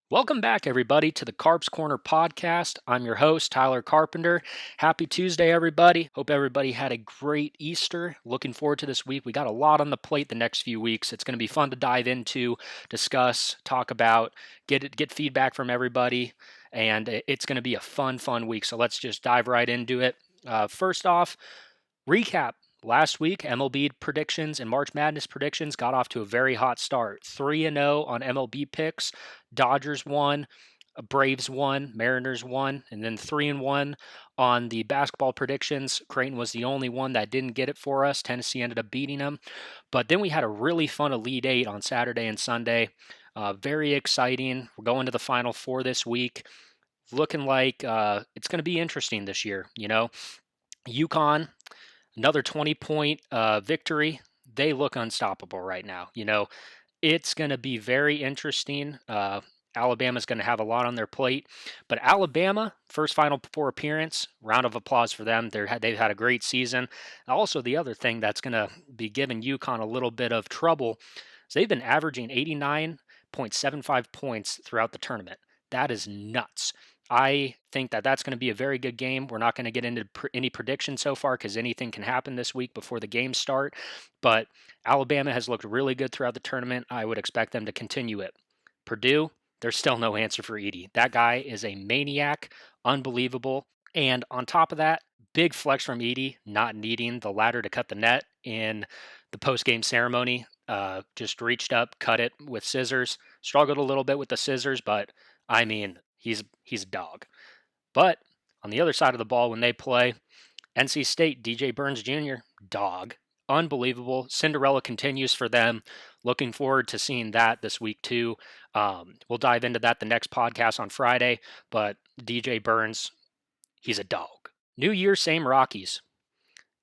Welcome back, everybody, to the Carp's Corner podcast. I'm your host, Tyler Carpenter. Happy Tuesday, everybody. Hope everybody had a great Easter. Looking forward to this week. We got a lot on the plate the next few weeks. It's going to be fun to dive into, discuss, talk about, get feedback from everybody, and it's going to be a fun week. So let's just dive right into it. First off, recap. Last week, MLB predictions and March Madness predictions got off to a very hot start. 3-0 on MLB picks. Dodgers won, Braves won, Mariners won, and then 3-1 on the basketball predictions. Creighton was the only one that didn't get it for us. Tennessee ended up beating them. But then we had a really fun Elite Eight on Saturday and Sunday. Very exciting. We're going to the Final Four this week. Looking like it's going to be interesting this year. UConn, another 20-point victory. They look unstoppable right now. It's going to be very interesting. Alabama's going to have a lot on their plate. But Alabama, first Final Four appearance, round of applause for them. They've had a great season. Also, the other thing that's going to be giving UConn a little bit of trouble is they've been averaging 89.75 points throughout the tournament. That is nuts. I think that that's going to be a very good game. We're not going to get into any predictions so far because anything can happen this week before the games start. But Alabama has looked really good throughout the tournament. I would expect them to continue it. Purdue, there's still no answer for Edey. That guy is a maniac, unbelievable. And on top of that, big flex from Edey, not needing the ladder to cut the net in the post-game ceremony. Just reached up, cut it with scissors. Struggled a little bit with the scissors, but I mean, he's a dog. But on the other side of the ball, when they play, NC State, DJ Burns Jr., dog. Unbelievable. Cinderella continues for them. Looking forward to seeing that this week, too. We'll dive into that the next podcast on Friday. But DJ Burns, he's a dog. New Year, same Rockies.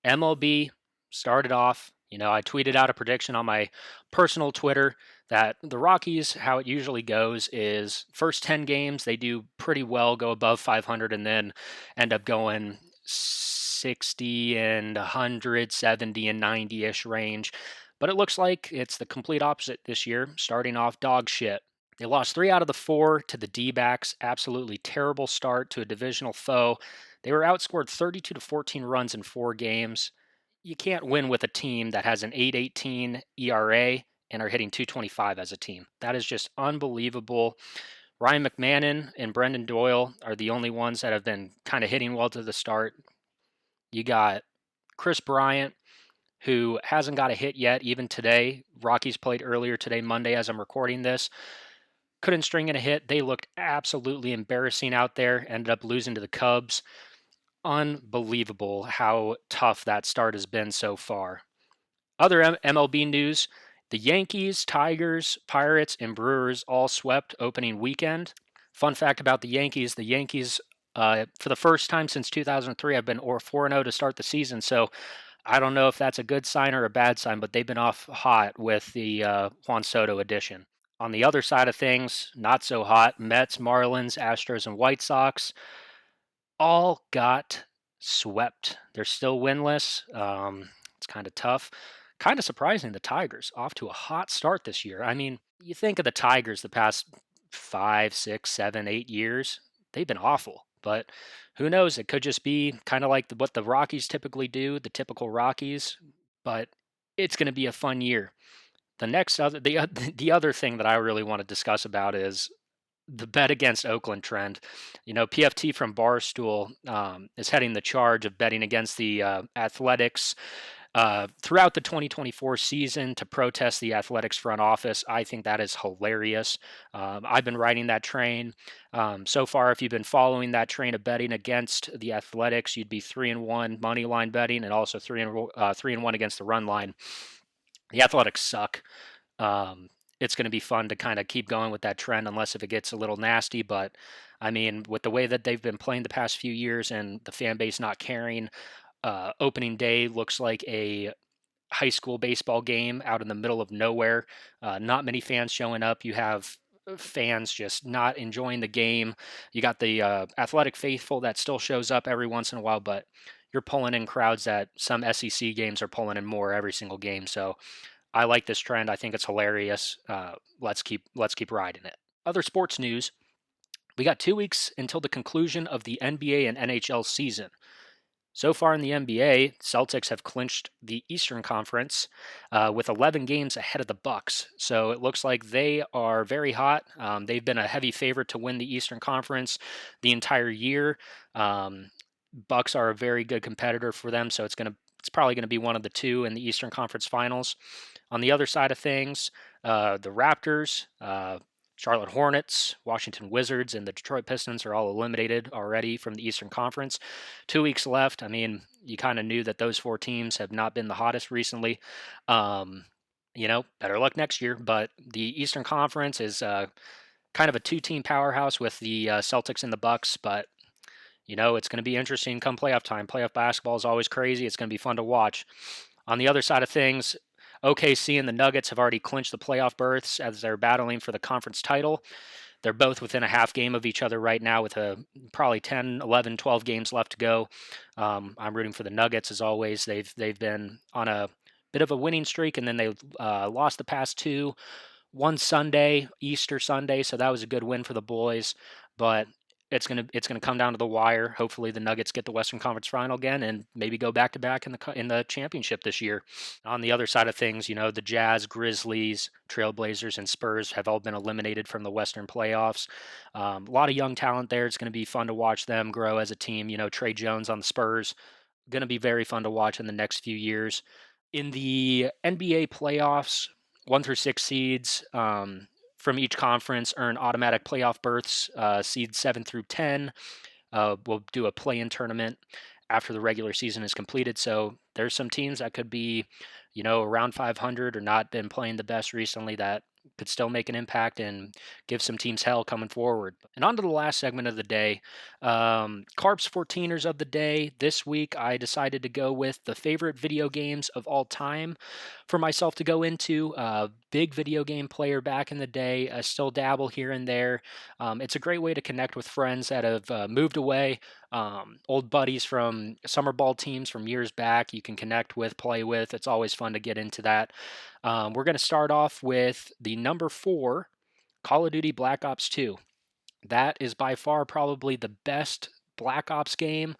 MLB started off, I tweeted out a prediction on my personal Twitter that the Rockies, how it usually goes is first 10 games, they do pretty well, go above 500, and then end up going 60 and 100, 70 and 90-ish range. But it looks like it's the complete opposite this year, starting off dog shit. They lost 3 out of the 4 to the D-backs. Absolutely terrible start to a divisional foe. They were outscored 32 to 14 runs in 4 games. You can't win with a team that has an 8.18 ERA and are hitting 225 as a team. That is just unbelievable. Ryan McMahon and Brendan Doyle are the only ones that have been kind of hitting well to the start. You got Chris Bryant, who hasn't got a hit yet, even today. Rockies played earlier today, Monday, as I'm recording this. Couldn't string in a hit. They looked absolutely embarrassing out there. Ended up losing to the Cubs. Unbelievable how tough that start has been so far. Other MLB news, the Yankees, Tigers, Pirates, and Brewers all swept opening weekend. Fun fact about the Yankees, for the first time since 2003, have been 4-0 to start the season, so I don't know if that's a good sign or a bad sign, but they've been off hot with the Juan Soto addition. On the other side of things, not so hot, Mets, Marlins, Astros, and White Sox all got swept. They're still winless. It's kind of tough. Kind of surprising, the Tigers off to a hot start this year. I mean, you think of the Tigers the past 5, 6, 7, 8 years, they've been awful. But who knows? It could just be kind of like what the Rockies typically do, the typical Rockies. But it's going to be a fun year. The other thing that I really want to discuss about is the bet against Oakland trend. PFT from Barstool is heading the charge of betting against the Athletics throughout the 2024 season to protest the Athletics front office. I think that is hilarious. I've been riding that train. So far, if you've been following that train of betting against the Athletics, you'd be 3-1 money line betting and also 3-1 against the run line. The Athletics suck. It's going to be fun to kind of keep going with that trend unless if it gets a little nasty. But I mean, with the way that they've been playing the past few years and the fan base not caring, opening day looks like a high school baseball game out in the middle of nowhere. Not many fans showing up. You have fans just not enjoying the game. You got the athletic faithful that still shows up every once in a while, but you're pulling in crowds that some SEC games are pulling in more every single game. So I like this trend. I think it's hilarious. Let's keep riding it. Other sports news. We got 2 weeks until the conclusion of the NBA and NHL season. So far in the NBA, Celtics have clinched the Eastern Conference with 11 games ahead of the Bucks. So it looks like they are very hot. They've been a heavy favorite to win the Eastern Conference the entire year. Bucks are a very good competitor for them, so it's probably going to be one of the two in the Eastern Conference Finals. On the other side of things, the Raptors, Charlotte Hornets, Washington Wizards, and the Detroit Pistons are all eliminated already from the Eastern Conference. 2 weeks left. I mean, you kind of knew that those four teams have not been the hottest recently. Better luck next year. But the Eastern Conference is kind of a two-team powerhouse with the Celtics and the Bucks. But it's going to be interesting come playoff time. Playoff basketball is always crazy. It's going to be fun to watch. On the other side of things, OKC and the Nuggets have already clinched the playoff berths as they're battling for the conference title. They're both within a half game of each other right now with probably 10, 11, 12 games left to go. I'm rooting for the Nuggets as always. They've been on a bit of a winning streak, and then they lost the past two. One Sunday, Easter Sunday, so that was a good win for the boys. But it's gonna come down to the wire. Hopefully, the Nuggets get the Western Conference Final again, and maybe go back to back in the championship this year. On the other side of things, the Jazz, Grizzlies, Trailblazers, and Spurs have all been eliminated from the Western playoffs. A lot of young talent there. It's going to be fun to watch them grow as a team. Trey Jones on the Spurs, going to be very fun to watch in the next few years. In the NBA playoffs, 1 through 6 seeds from each conference earn automatic playoff berths. Seeds 7 through 10 will do a play-in tournament after the regular season is completed. So there's some teams that could be, around 500 or not been playing the best recently that could still make an impact and give some teams hell coming forward. And on to the last segment of the day, Carp's 14ers of the day. This week, I decided to go with the favorite video games of all time for myself to go into. Big video game player back in the day. I still dabble here and there. It's a great way to connect with friends that have moved away. Old buddies from summer ball teams from years back you can connect with, play with. It's always fun to get into that. We're going to start off with the number 4, Call of Duty Black Ops 2. That is by far probably the best Black Ops game.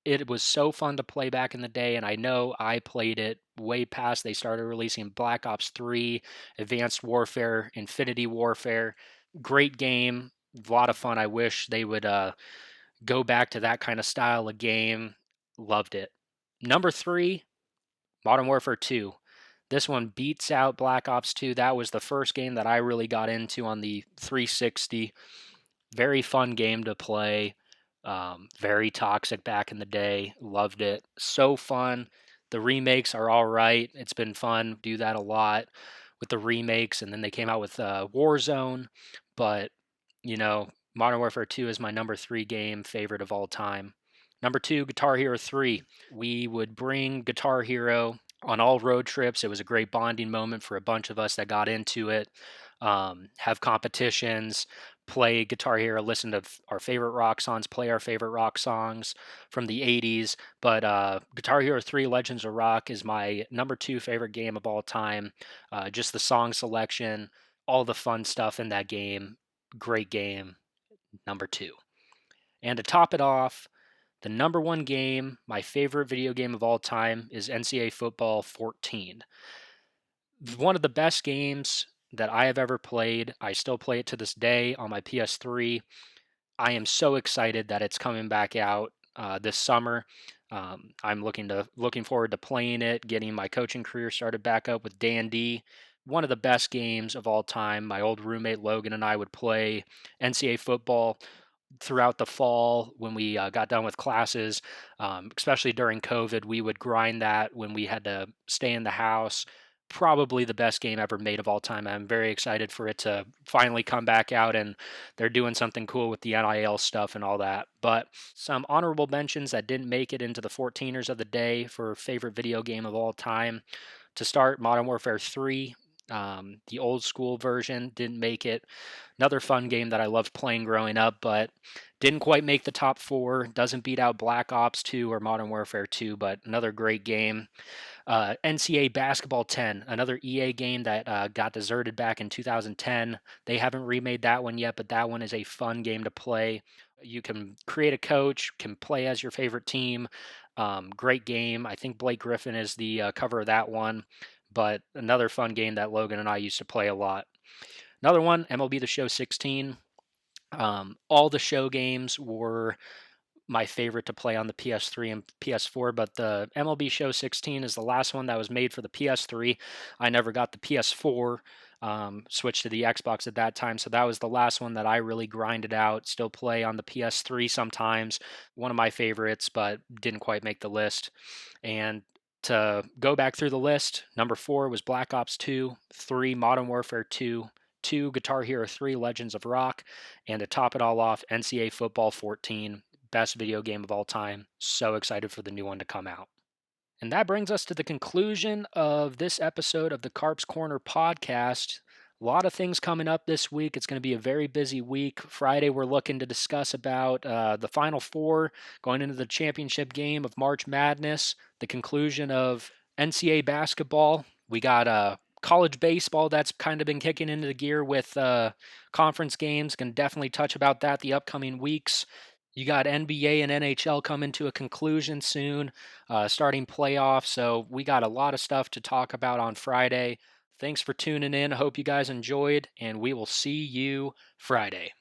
It was so fun to play back in the day, and I know I played it way past they started releasing Black Ops 3, Advanced Warfare, Infinity Warfare. Great game, a lot of fun. I wish they would go back to that kind of style of game. Loved it. Number 3, Modern Warfare 2. This one beats out Black Ops 2. That was the first game that I really got into on the 360. Very fun game to play. Very toxic back in the day. Loved it. So fun. The remakes are all right. It's been fun. Do that a lot with the remakes. And then they came out with Warzone. But, Modern Warfare 2 is my number 3 game favorite of all time. Number 2, Guitar Hero 3. We would bring Guitar Hero on all road trips. It was a great bonding moment for a bunch of us that got into it. Have competitions, play Guitar Hero, listen to our favorite rock songs, play our favorite rock songs from the 80s. But Guitar Hero 3 Legends of Rock is my number 2 favorite game of all time. Just the song selection, all the fun stuff in that game. Great game. Number 2. And to top it off, the number 1 game, my favorite video game of all time, is NCAA Football 14. One of the best games that I have ever played. I still play it to this day on my PS3. I am so excited that it's coming back out this summer. I'm looking forward to playing it, getting my coaching career started back up with Dan D. One of the best games of all time. My old roommate Logan and I would play NCAA football throughout the fall when we got done with classes, especially during COVID. We would grind that when we had to stay in the house. Probably the best game ever made of all time. I'm very excited for it to finally come back out, and they're doing something cool with the NIL stuff and all that. But some honorable mentions that didn't make it into the 14ers of the day for favorite video game of all time. To start, Modern Warfare 3. The old school version didn't make it. Another fun game that I loved playing growing up, but didn't quite make the top 4. Doesn't beat out Black Ops 2 or Modern Warfare 2, but another great game. NCAA Basketball 10, another EA game that got deserted back in 2010. They haven't remade that one yet, but that one is a fun game to play. You can create a coach, can play as your favorite team. Great game. I think Blake Griffin is the cover of that one, but another fun game that Logan and I used to play a lot. Another one, MLB The Show 16. All the show games were my favorite to play on the PS3 and PS4, but the MLB Show 16 is the last one that was made for the PS3. I never got the PS4, switched to the Xbox at that time, so that was the last one that I really grinded out. Still play on the PS3 sometimes. One of my favorites, but didn't quite make the list. And to go back through the list, number 4 was Black Ops 2, 3 Modern Warfare 2, 2 Guitar Hero 3 Legends of Rock, and to top it all off, NCAA Football 14. Best video game of all time. So excited for the new one to come out. And that brings us to the conclusion of this episode of the Carp's Corner podcast. A lot of things coming up this week. It's going to be a very busy week. Friday, we're looking to discuss about the Final Four, going into the championship game of March Madness, the conclusion of NCAA basketball. We got college baseball that's kind of been kicking into the gear with conference games. Can definitely touch about that the upcoming weeks. You got NBA and NHL coming to a conclusion soon, starting playoffs. So we got a lot of stuff to talk about on Friday. Thanks for tuning in. I hope you guys enjoyed, and we will see you Friday.